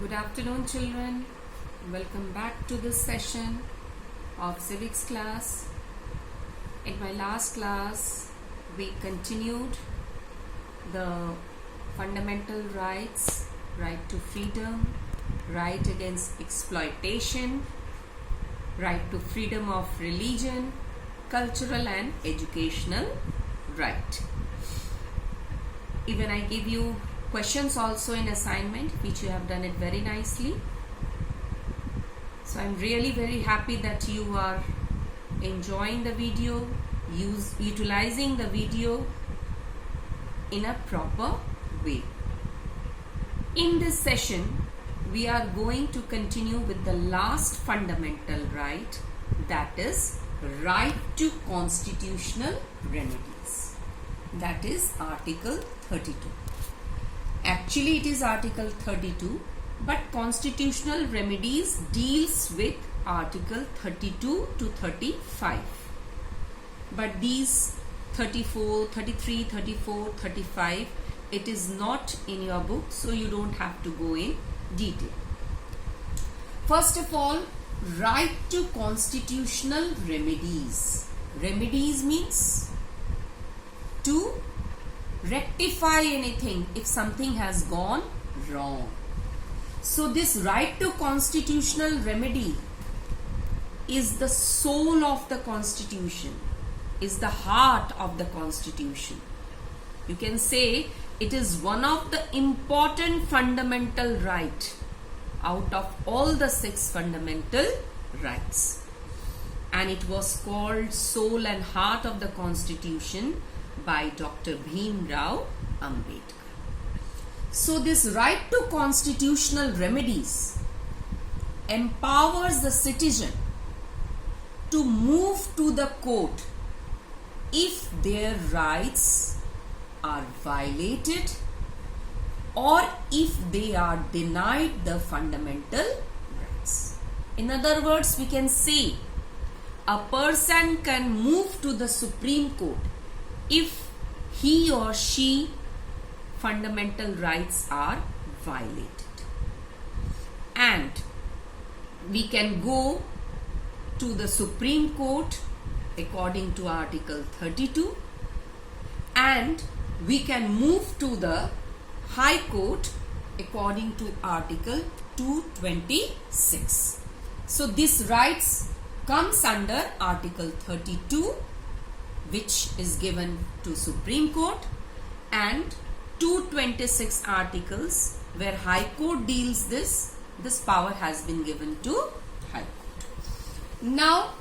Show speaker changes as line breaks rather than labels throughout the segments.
Good afternoon, children. Welcome back to this session of civics class. In my last class, we continued the fundamental rights, right to freedom, right against exploitation, right to freedom of religion, cultural and educational right. Even I give you questions also in assignment, which you have done it very nicely. So I'm really very happy that you are enjoying the video, utilizing the video in a proper way. In this session, we are going to continue with the last fundamental right, that is right to constitutional remedies. That is Article 32. Actually, it is Article 32, but constitutional remedies deals with Article 32 to 35. But these 34, 33, 34, 35, it is not in your book, so you don't have to go in detail. First of all, right to constitutional remedies. Remedies means to rectify anything if something has gone wrong. So this right to constitutional remedy is the soul of the constitution, is the heart of the constitution. You can say it is one of the important fundamental right out of all the 6 fundamental rights. And it was called soul and heart of the constitution by Dr. Bhimrao Ambedkar. So this right to constitutional remedies empowers the citizen to move to the court if their rights are violated or if they are denied the fundamental rights. In other words, we can say a person can move to the Supreme Court if he or she fundamental rights are violated. And we can go to the Supreme Court according to Article 32, and we can move to the High Court according to Article 226. So this rights comes under Article 32, which is given to Supreme Court, and 226 articles where High Court deals this power has been given to High Court. Now,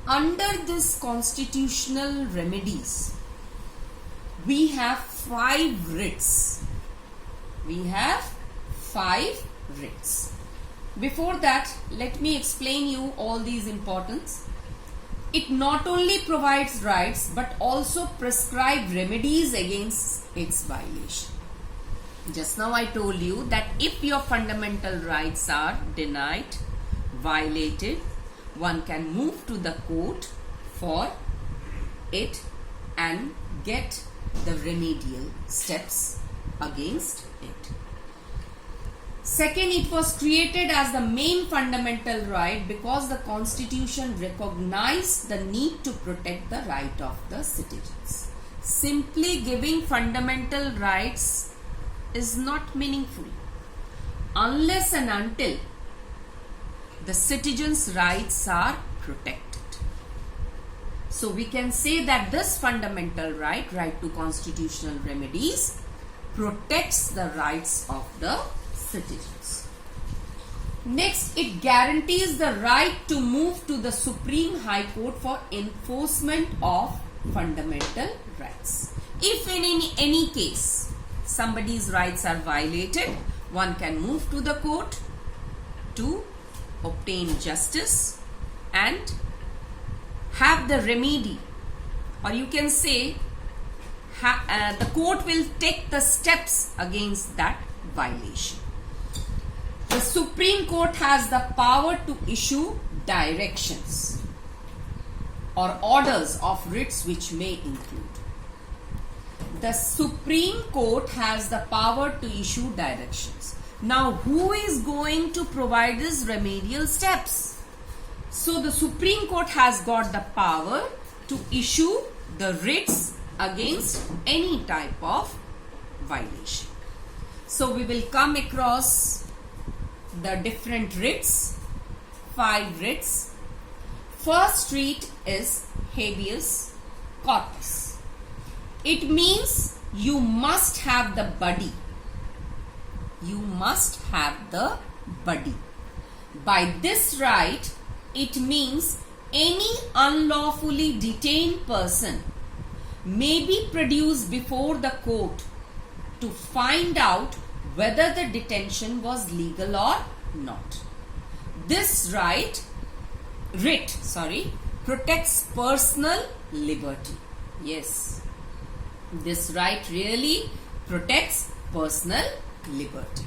under this constitutional remedies, we have 5 writs. We have 5 writs. Before that, let me explain you all these importance. It not only provides rights but also prescribes remedies against its violation. Just now I told you that if your fundamental rights are denied, violated, one can move to the court for it and get the remedial steps against it. Second, it was created as the main fundamental right because the Constitution recognized the need to protect the right of the citizens. Simply giving fundamental rights is not meaningful unless and until the citizens' rights are protected. So we can say that this fundamental right to constitutional remedies, protects the rights of the citizens. Next, it guarantees the right to move to the Supreme High Court for enforcement of fundamental rights. If in any case somebody's rights are violated, one can move to the court to obtain justice and have the remedy, or you can say the court will take the steps against that violation. The Supreme Court has the power to issue directions or orders of writs which may include. The Supreme Court has the power to issue directions. Now, who is going to provide these remedial steps? So, the Supreme Court has got the power to issue the writs against any type of violation. So, we will come across the different writs, 5 writs. First writ is habeas corpus. It means you must have the body. You must have the body. By this right, it means any unlawfully detained person may be produced before the court to find out whether the detention was legal or not. This writ protects personal liberty. Yes, this right really protects personal liberty.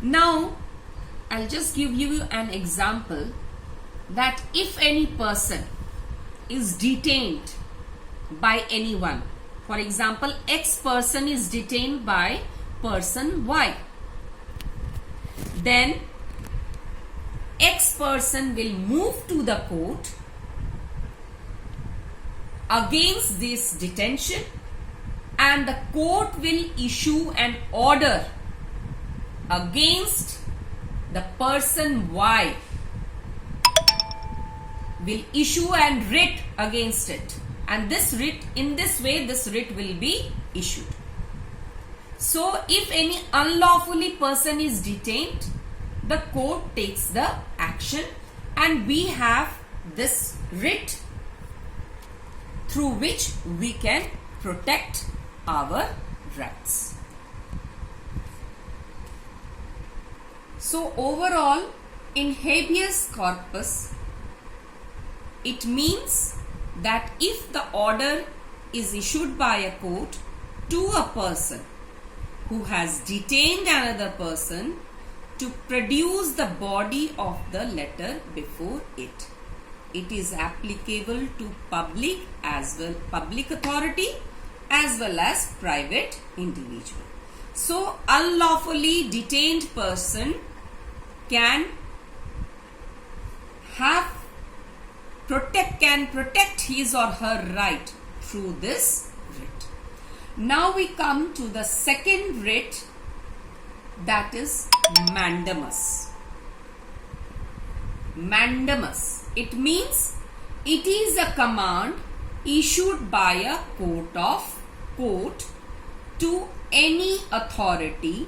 Now, I'll just give you an example that if any person is detained by anyone, for example, X person is detained by person Y, then X person will move to the court against this detention, and the court will issue an order against the person Y, will issue an writ against it, and this writ, in this way this writ will be issued. So if any unlawfully person is detained, the court takes the action, and we have this writ through which we can protect our rights. So overall, in habeas corpus, it means that if the order is issued by a court to a person who has detained another person to produce the body of the letter before it, it is applicable to public authority as well as private individual. So unlawfully detained person can protect his or her right through this writ. Now we come to the second writ, that is mandamus. Mandamus, it means it is a command issued by a court to any authority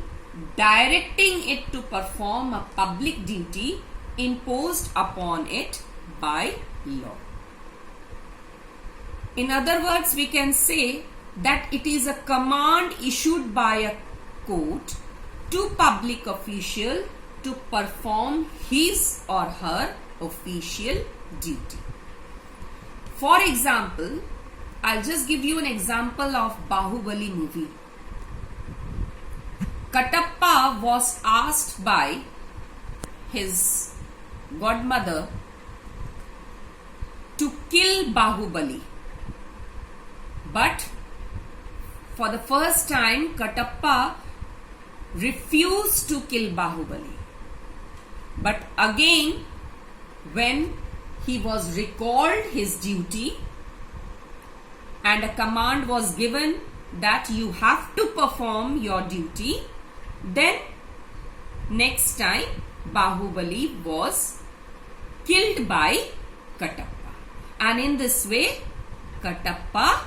directing it to perform a public duty imposed upon it by law. In other words, we can say that it is a command issued by a court to public official to perform his or her official duty. For example, I'll just give you an example of Bahubali movie. Katappa was asked by his godmother to kill Bahubali. But for the first time, Katappa refused to kill Bahubali. But again, when he was recalled his duty and a command was given that you have to perform your duty, then next time Bahubali was killed by Katappa. And in this way, Katappa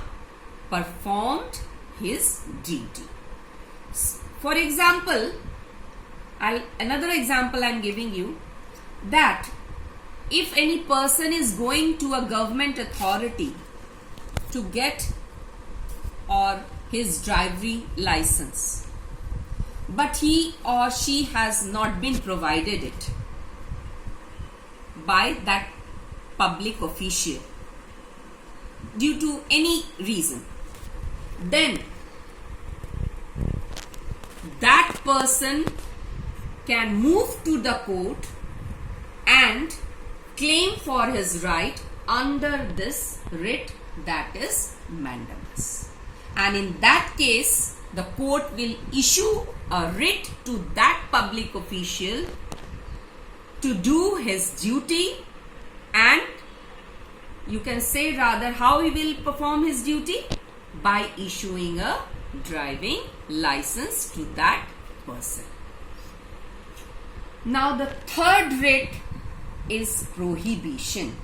performed his duty. For example, another example I am giving you, that if any person is going to a government authority to get or his driving license, but he or she has not been provided it by that public official due to any reason, then that person can move to the court and claim for his right under this writ, that is mandamus. And in that case, the court will issue a writ to that public official to do his duty, and you can say rather how he will perform his duty by issuing a driving license to that person. Now the third writ is prohibition.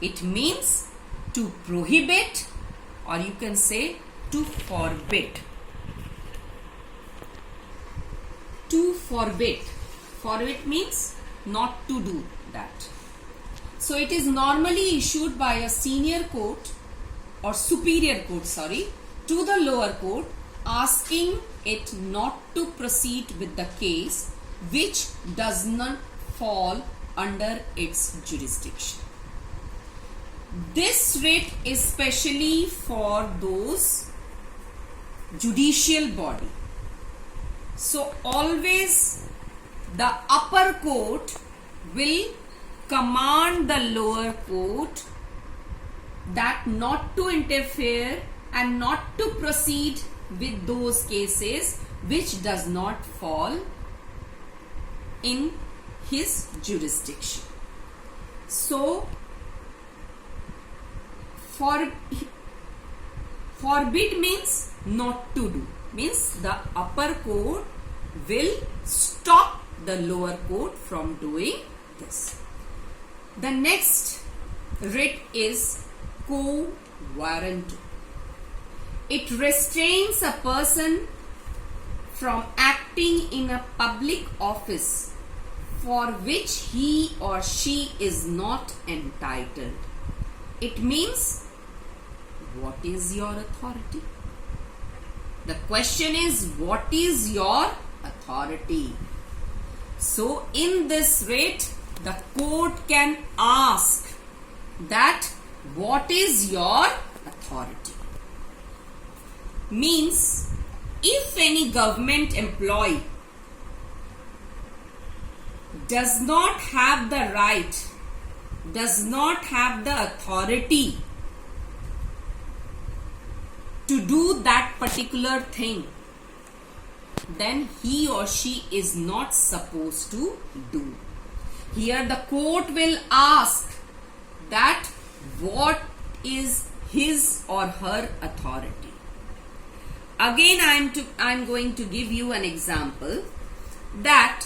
It means to prohibit, or you can say to forbid. To forbid. Forbid means not to do that. So it is normally issued by a senior court or superior court, to the lower court, asking it not to proceed with the case which does not fall under its jurisdiction. This writ is specially for those judicial body. So always the upper court will command the lower court that not to interfere and not to proceed with those cases which does not fall in his jurisdiction. So forbid means not to do, means the upper court will stop the lower court from doing this. The next writ is quo warranto. It restrains a person from acting in a public office for which he or she is not entitled. It means, what is your authority? The question is, what is your authority? So in this writ, the court can ask that what is your authority? Means, if any government employee does not have the right, does not have the authority to do that particular thing, then he or she is not supposed to do. Here the court will ask that what is his or her authority. Again, I am going to give you an example that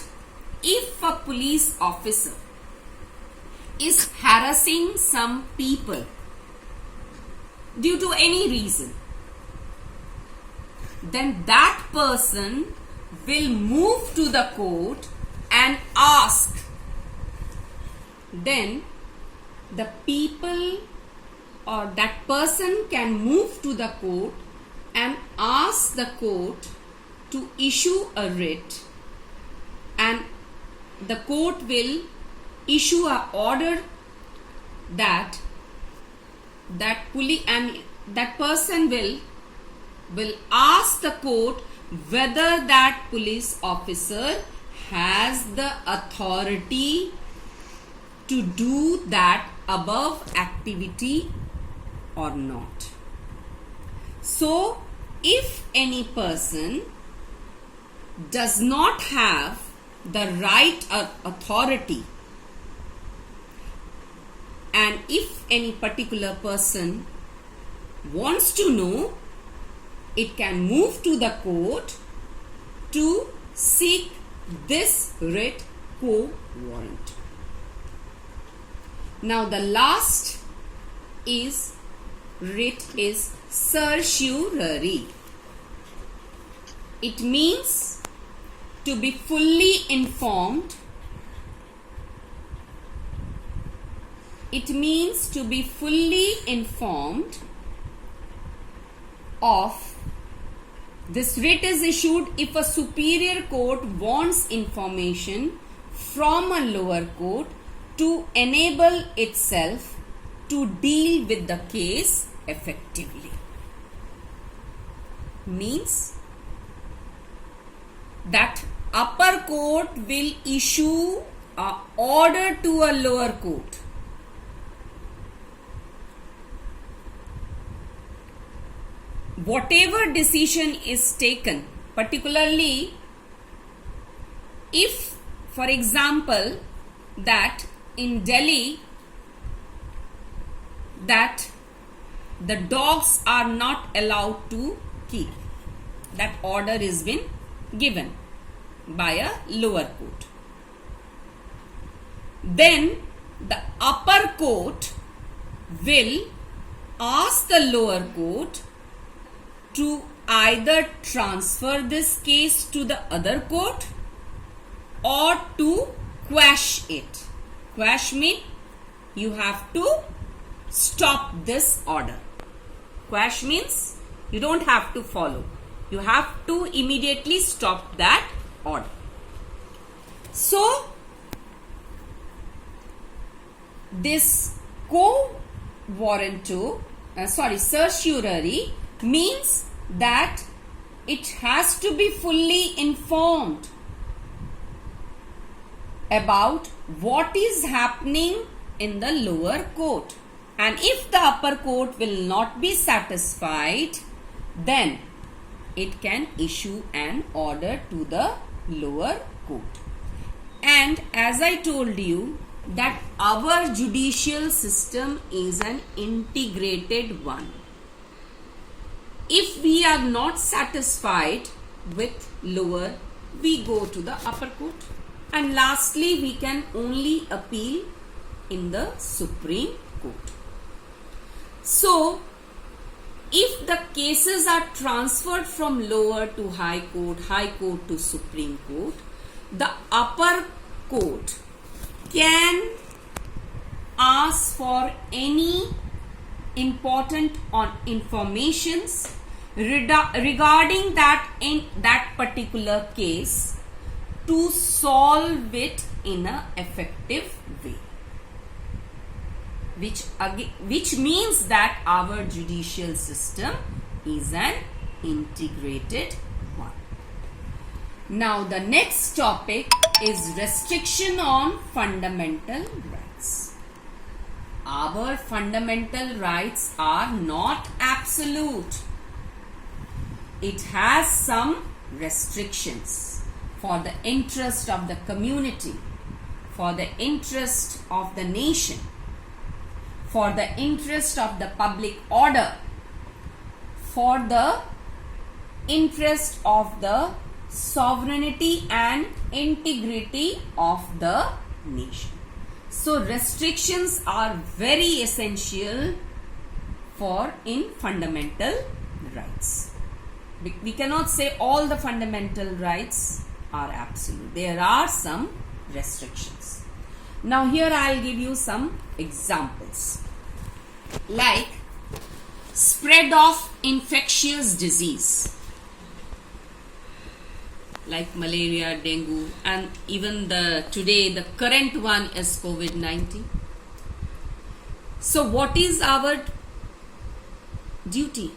if a police officer is harassing some people due to any reason, then that person will move to the court and ask. Then the people or that person can move to the court and ask the court to issue a writ, and the court will issue an order that person will ask the court whether that police officer has the authority to do that above activity or not. So, if any person does not have the right or authority, and if any particular person wants to know, it can move to the court to seek this writ quo warranto. Now the last writ is certiorari. It means to be fully informed. It means to be fully informed of. This writ is issued if a superior court wants information from a lower court to enable itself to deal with the case effectively. Means that upper court will issue an order to a lower court. Whatever decision is taken, particularly if, for example, that in Delhi that the dogs are not allowed to keep, that order is been given by a lower court, then the upper court will ask the lower court to either transfer this case to the other court or to quash it. Quash means you have to stop this order. Quash means you don't have to follow. You have to immediately stop that order. So, this certiorari means that it has to be fully informed about what is happening in the lower court, and if the upper court will not be satisfied, then it can issue an order to the lower court. And as I told you that our judicial system is an integrated one. If we are not satisfied with lower, we go to the upper court, and lastly we can only appeal in the Supreme Court. So, if the cases are transferred from lower to high court to Supreme Court, the upper court can ask for any important informations regarding that particular case to solve it in an effective way, which means that our judicial system is an integrated one. Now the next topic is restriction on fundamental rights. Our fundamental rights are not absolute. It has some restrictions for the interest of the community, for the interest of the nation, for the interest of the public order, for the interest of the sovereignty and integrity of the nation. So restrictions are very essential in fundamental rights. We cannot say all the fundamental rights are absolute. There are some restrictions. Now here I'll give you some examples. Like spread of infectious disease, like malaria, dengue, and even today the current one is COVID-19. So what is our duty?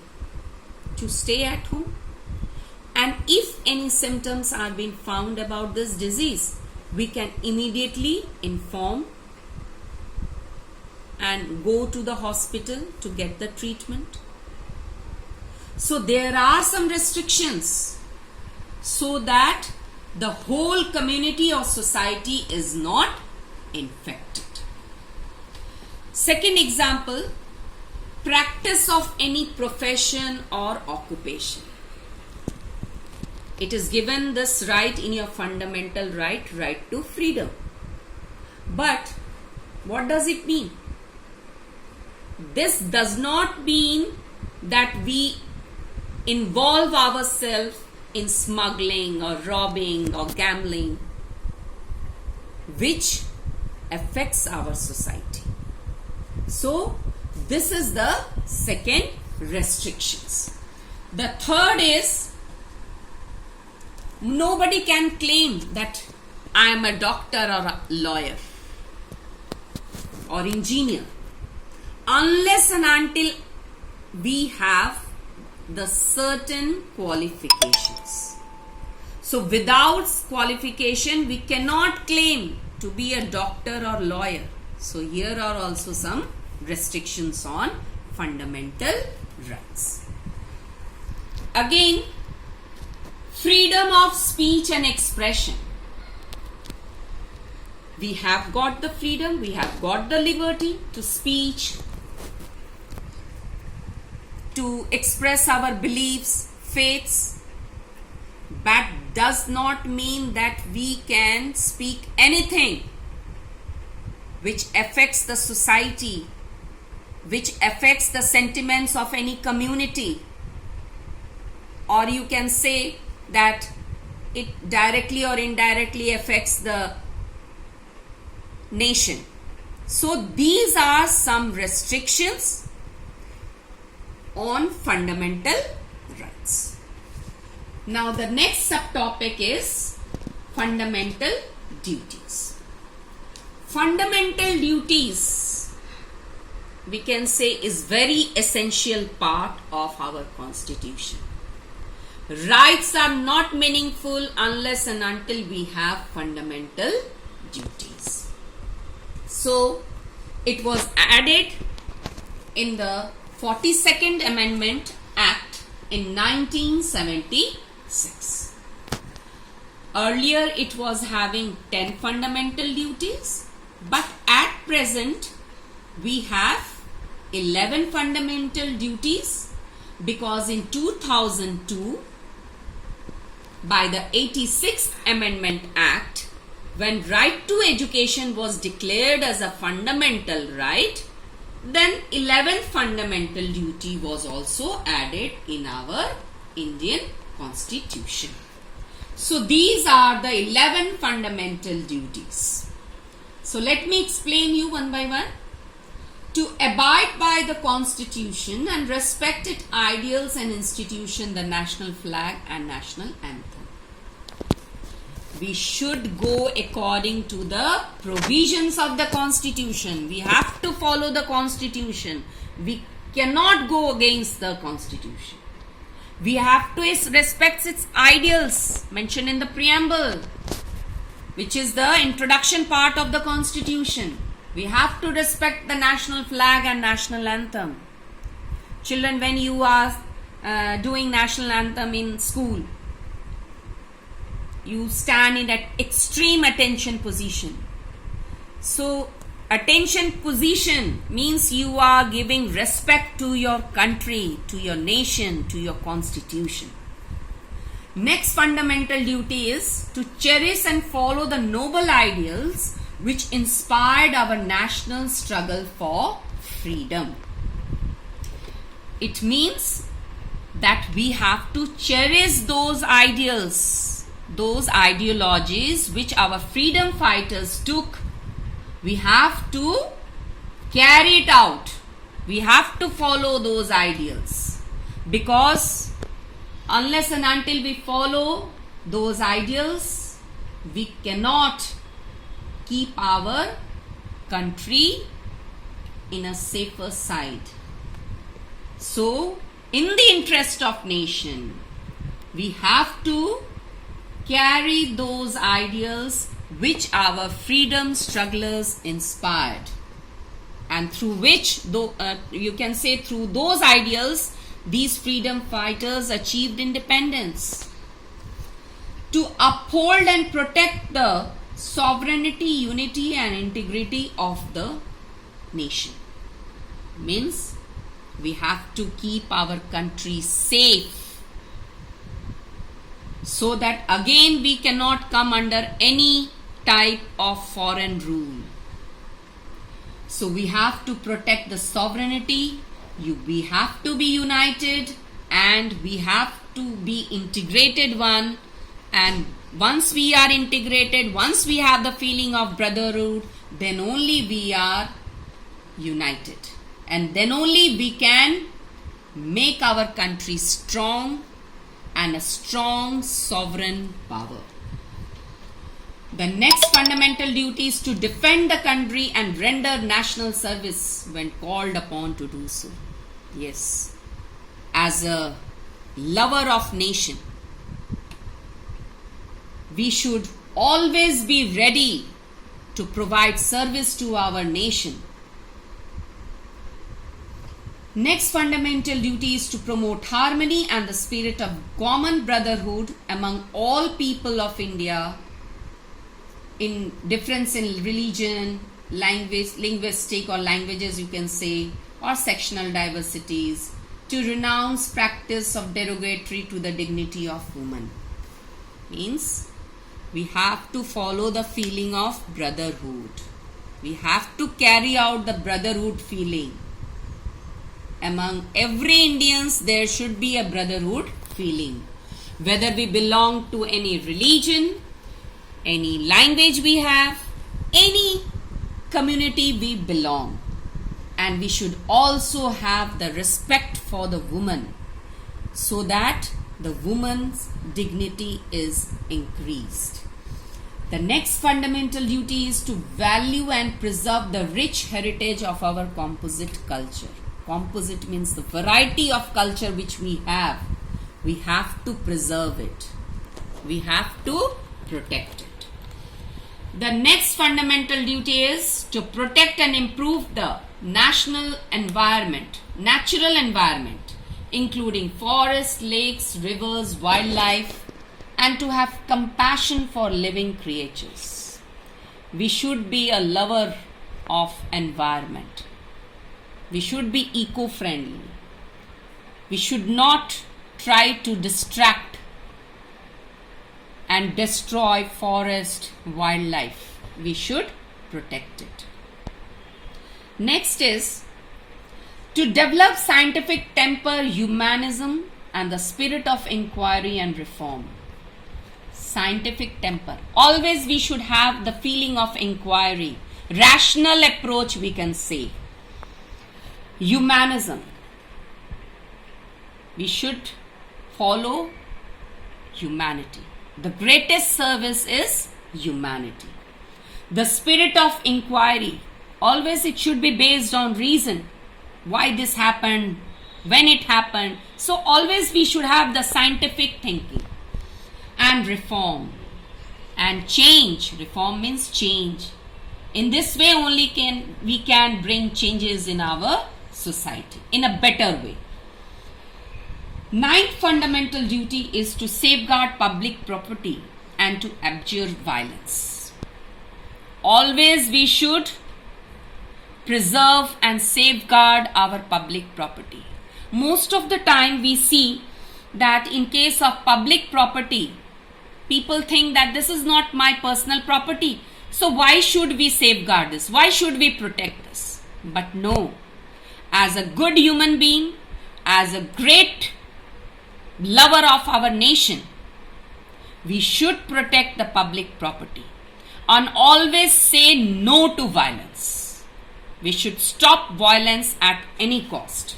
To stay at home, and if any symptoms are being found about this disease, we can immediately inform and go to the hospital to get the treatment. So there are some restrictions so that the whole community or society is not infected. Second example, practice of any profession or occupation. It is given this right in your fundamental right to freedom. But what does it mean? This does not mean that we involve ourselves in smuggling or robbing or gambling, which affects our society. So this is the second restrictions. The third is, nobody can claim that I am a doctor or a lawyer or engineer unless and until we have the certain qualifications. So without qualification, we cannot claim to be a doctor or lawyer. So here are also some restrictions on fundamental rights. Again, freedom of speech and expression. We have got the freedom, we have got the liberty to speech, to express our beliefs, faiths. But does not mean that we can speak anything which affects the society, which affects the sentiments of any community, or you can say that it directly or indirectly affects the nation. So these are some restrictions on fundamental rights. Now the next subtopic is fundamental duties. Fundamental duties, we can say, is very essential part of our constitution. Rights are not meaningful unless and until we have fundamental duties. So it was added in the 42nd Amendment Act in 1976. Earlier it was having 10 fundamental duties, but at present we have 11 fundamental duties, because in 2002, by the 86th Amendment Act, when right to education was declared as a fundamental right, then 11th fundamental duty was also added in our Indian Constitution. So these are the 11 fundamental duties. So let me explain you one by one. To abide by the Constitution and respect its ideals and institutions, the national flag and national anthem. We should go according to the provisions of the Constitution. We have to follow the Constitution. We cannot go against the Constitution. We have to respect its ideals mentioned in the preamble, which is the introduction part of the Constitution. We have to respect the national flag and national anthem. Children, when you are doing national anthem in school, you stand in an extreme attention position. So attention position means you are giving respect to your country, to your nation, to your constitution. Next fundamental duty is to cherish and follow the noble ideals which inspired our national struggle for freedom. It means that we have to cherish those ideals, those ideologies which our freedom fighters took. We have to carry it out. We have to follow those ideals, because unless and until we follow those ideals, we cannot keep our country in a safer side. So, in the interest of nation, we have to carry those ideals which our freedom strugglers inspired, and through which, you can say, through those ideals, these freedom fighters achieved independence. To uphold and protect the sovereignty, unity and integrity of the nation means we have to keep our country safe, so that again we cannot come under any type of foreign rule. So we have to protect the sovereignty, we have to be united, and we have to be integrated one. And once we are integrated, once we have the feeling of brotherhood, then only we are united, and then only we can make our country strong and a strong sovereign power. The next fundamental duty is to defend the country and render national service when called upon to do so. Yes, as a lover of nation, we should always be ready to provide service to our nation. Next fundamental duty is to promote harmony and the spirit of common brotherhood among all people of India in difference in religion, language, linguistic or languages you can say, or sectional diversities, to renounce practice of derogatory to the dignity of woman. Means we have to follow the feeling of brotherhood. We have to carry out the brotherhood feeling. Among every Indians there should be a brotherhood feeling. Whether we belong to any religion, any language we have, any community we belong. And we should also have the respect for the woman so that the woman's dignity is increased. The next fundamental duty is to value and preserve the rich heritage of our composite culture. Composite means the variety of culture which we have. We have to preserve it. We have to protect it. The next fundamental duty is to protect and improve the natural environment, including forests, lakes, rivers, wildlife, and to have compassion for living creatures. We should be a lover of environment. We should be eco-friendly. We should not try to distract and destroy forest, wildlife. We should protect it. Next is to develop scientific temper, humanism, and the spirit of inquiry and reform. Scientific temper. Always we should have the feeling of inquiry, rational approach we can say. Humanism. We should follow humanity. The greatest service is humanity. The spirit of inquiry. Always it should be based on reason. Why this happened, when it happened. So always we should have the scientific thinking. And reform. And change. Reform means change. In this way only we can bring changes in our society in a better way. Ninth fundamental duty is to safeguard public property and to abjure violence. Always we should preserve and safeguard our public property. Most of the time we see that in case of public property, people think that this is not my personal property. So why should we safeguard this? Why should we protect this? But no, as a good human being, as a great lover of our nation, we should protect the public property and always say no to violence. We should stop violence at any cost.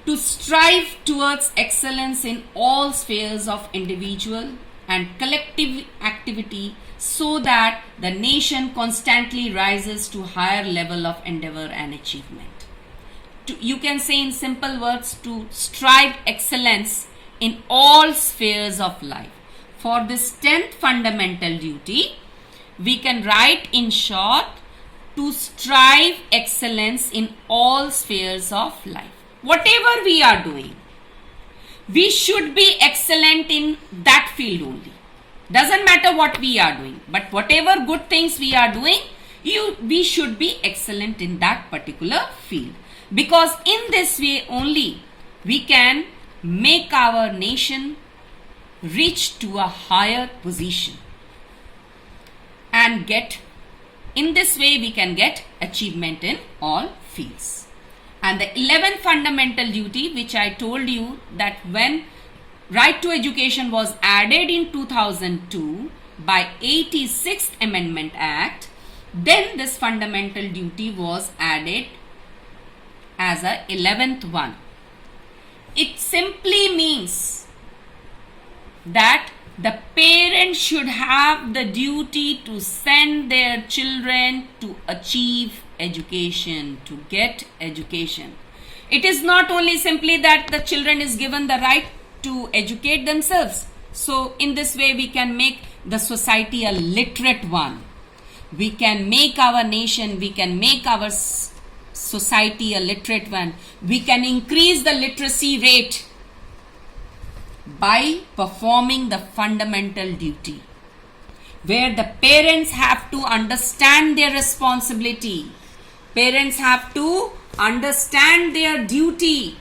To strive towards excellence in all spheres of individual and collective activity so that the nation constantly rises to higher level of endeavor and achievement. You can say in simple words, to strive excellence in all spheres of life. For this 10th fundamental duty, we can write in short, to strive excellence in all spheres of life. Whatever we are doing, we should be excellent in that field only. Doesn't matter what we are doing, but whatever good things we are doing, we should be excellent in that particular field. Because in this way only, we can make our nation reach to a higher position and in this way we can get achievement in all fields. And the 11th fundamental duty, which I told you, that when right to education was added in 2002 by 86th Amendment Act, then this fundamental duty was added as a 11th one. It simply means that the parents should have the duty to send their children to achieve education, to get education. It is not only simply that the children is given the right to educate themselves. So in this way we can make the society a literate one. We can make our nation, we can make our society a literate one. We can increase the literacy rate by performing the fundamental duty. where the parents have to understand their responsibility. Parents have to understand their duty,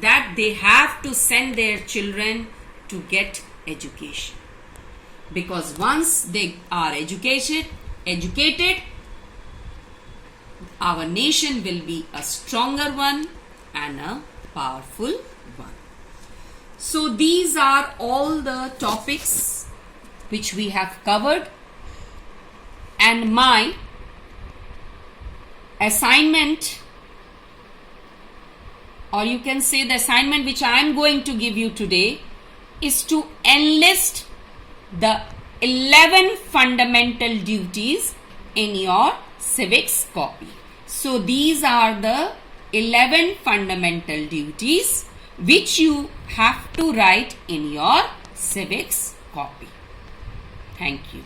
that they have to send their children to get education. Because once they are educated, our nation will be a stronger one and a powerful one. So these are all the topics which we have covered, and my assignment, or you can say the assignment which I am going to give you today, is to enlist the 11 fundamental duties in your civics copy. So these are the 11 fundamental duties which you have to write in your civics copy. Thank you.